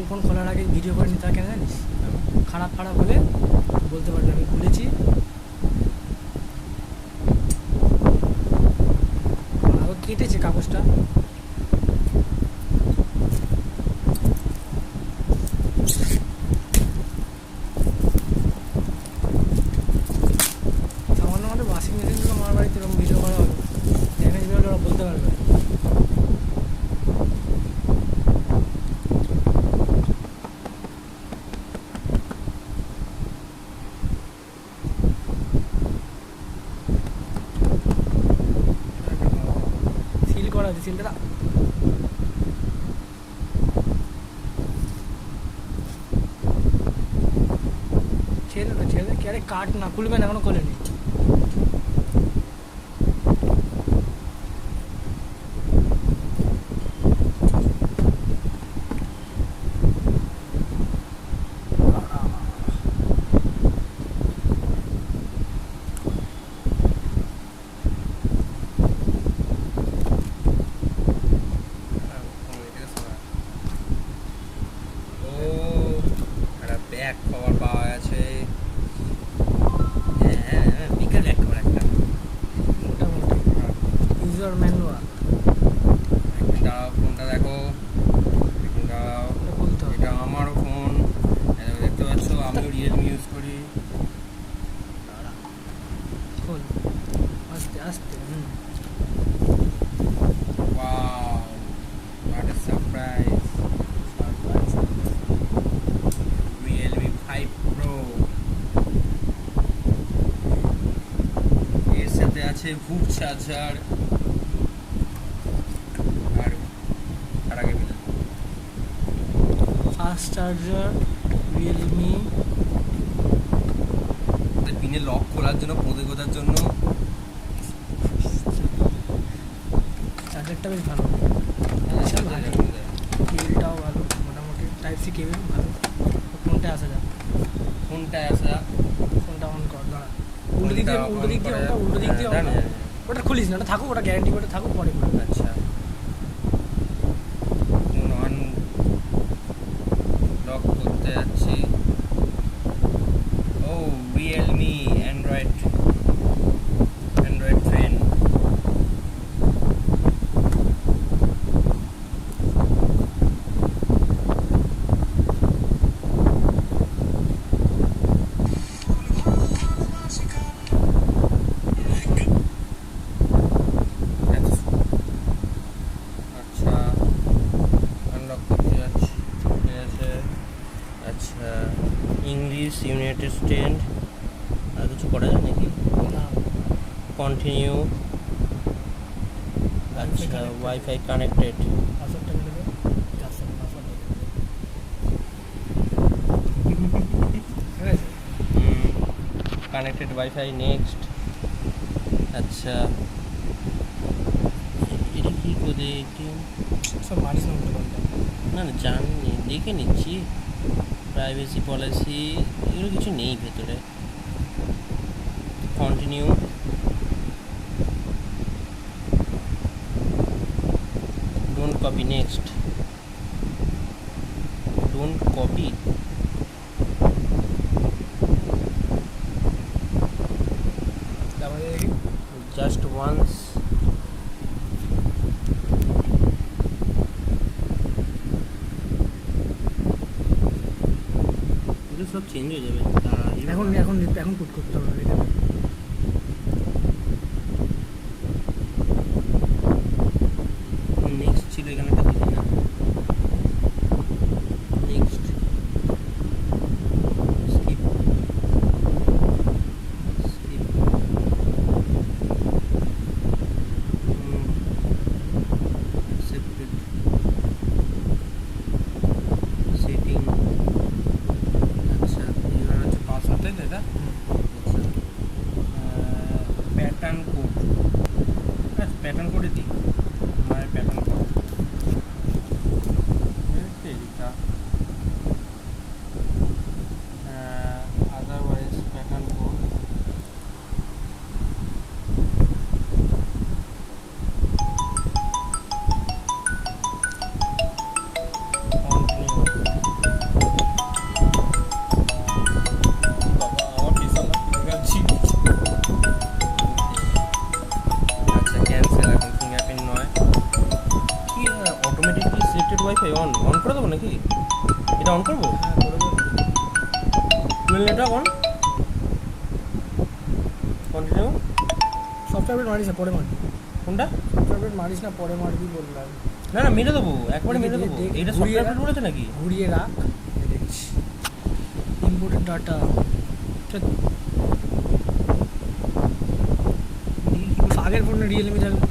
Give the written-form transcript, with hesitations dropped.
Phone খোলার আগে video করে নিতে হয় কেন জানিস? খারাপ হলে বলতে পারবি আমি খুলেছি, আরও কেটেছে কাগজটা। সামান্য আমাদের ওয়াশিং মেশিনগুলো আমার বাড়িতে এরকম ভিডিও করা হলো, ড্যামেজ বেরোলে ওরা বলতে পারবে। সিল করা আছে, সিলটা ছেড়ে কি? আরে কাট না, খুলবে না, এখনো খোলেনি। ব্যাক কভার পাওয়া গেছে। হ্যাঁ, বিকেল ব্যাক কভার একটা মোটামুটি ইউজার ম্যানুয়াল। দাঁড়াও, ফোনটা দেখো, দাঁড়াও, বলতে হবে এটা আমারও ফোন, দেখতে পাচ্ছ আমিও রিয়েলমি ইউজ করি। খোল আস্তে আস্তে। Wow, what a surprise! Realme 5 Pro, এর সাথে আছে ভুক চার্জার আর আগে ফাস্ট চার্জার, রিয়েলমি। পিনে লক খোলার জন্য, পদে গোদার জন্য চার্জারটা বেশ ভালো, কেবিলটাও ভালো, মোটামুটি টাইপ সি কেবিল ভালো। ফোনটায় আসা যাক, ফোনটা অন কর, দাঁড়া। উল্টো দিক দিয়ে on কর। ওটা খুলিস না, ওটা থাকুক, ওটা গ্যারান্টি করে থাকুক, পরে করবে। আচ্ছা, অন লক করতে যাচ্ছি। ও, রিয়েলমি অ্যান্ড্রয়েড ফ্রেন্ড। আচ্ছা, আনলক করতে যাচ্ছি, ঠিক আছে। আচ্ছা, ইংলিশ, ইউনাইটেড স্টেট, আর কিছু করা যায় নাকি? না, কন্টিনিউ। আচ্ছা, ওয়াইফাই কানেক্টেড। পাসওয়ার্ডটা বলে দে, পাসওয়ার্ডটা ঠিক আছে। Connected wifi, next. আচ্ছা, এটা কি করে? সব মারিস না উল্টো পাল্টা। না জানি, দেখে নিচ্ছি। প্রাইভেসি পলিসি এগুলো কিছু নেই ভেতরে। Continue. Don't copy, next. Don't copy. তারপরে দেখি জাস্ট ওয়ান্স। এগুলো সব চেঞ্জ হয়ে যাবে। এখন পুট করতে হবে এটা। নেক্সট ছিল এখানে, একটা দিই না। Next, skip, accepted, setting. আচ্ছা, এবার হচ্ছে পাসওয়ার্ড, তাই তো এটা? আচ্ছা, কোথায় অন অন করে দেবো নাকি? এটা অন করবো? হ্যাঁ করে দেবো। Dual network on, continue. Software update মারিস না, পরে মারবি। কোনটা? সফটওয়্যার আপডেট মারিস না, পরে মারবি বললাম। না না মেরে দেবো, একবারে মেরে দেবো। দেখ, এটা ঘুরিয়ে সফটওয়্যার রাখ। বলেছে নাকি? ঘুরিয়ে রাখ, দেখছি। ইম্পোর্টেড ডাটা, আগের ফোনে রিয়েলমি থাকবে।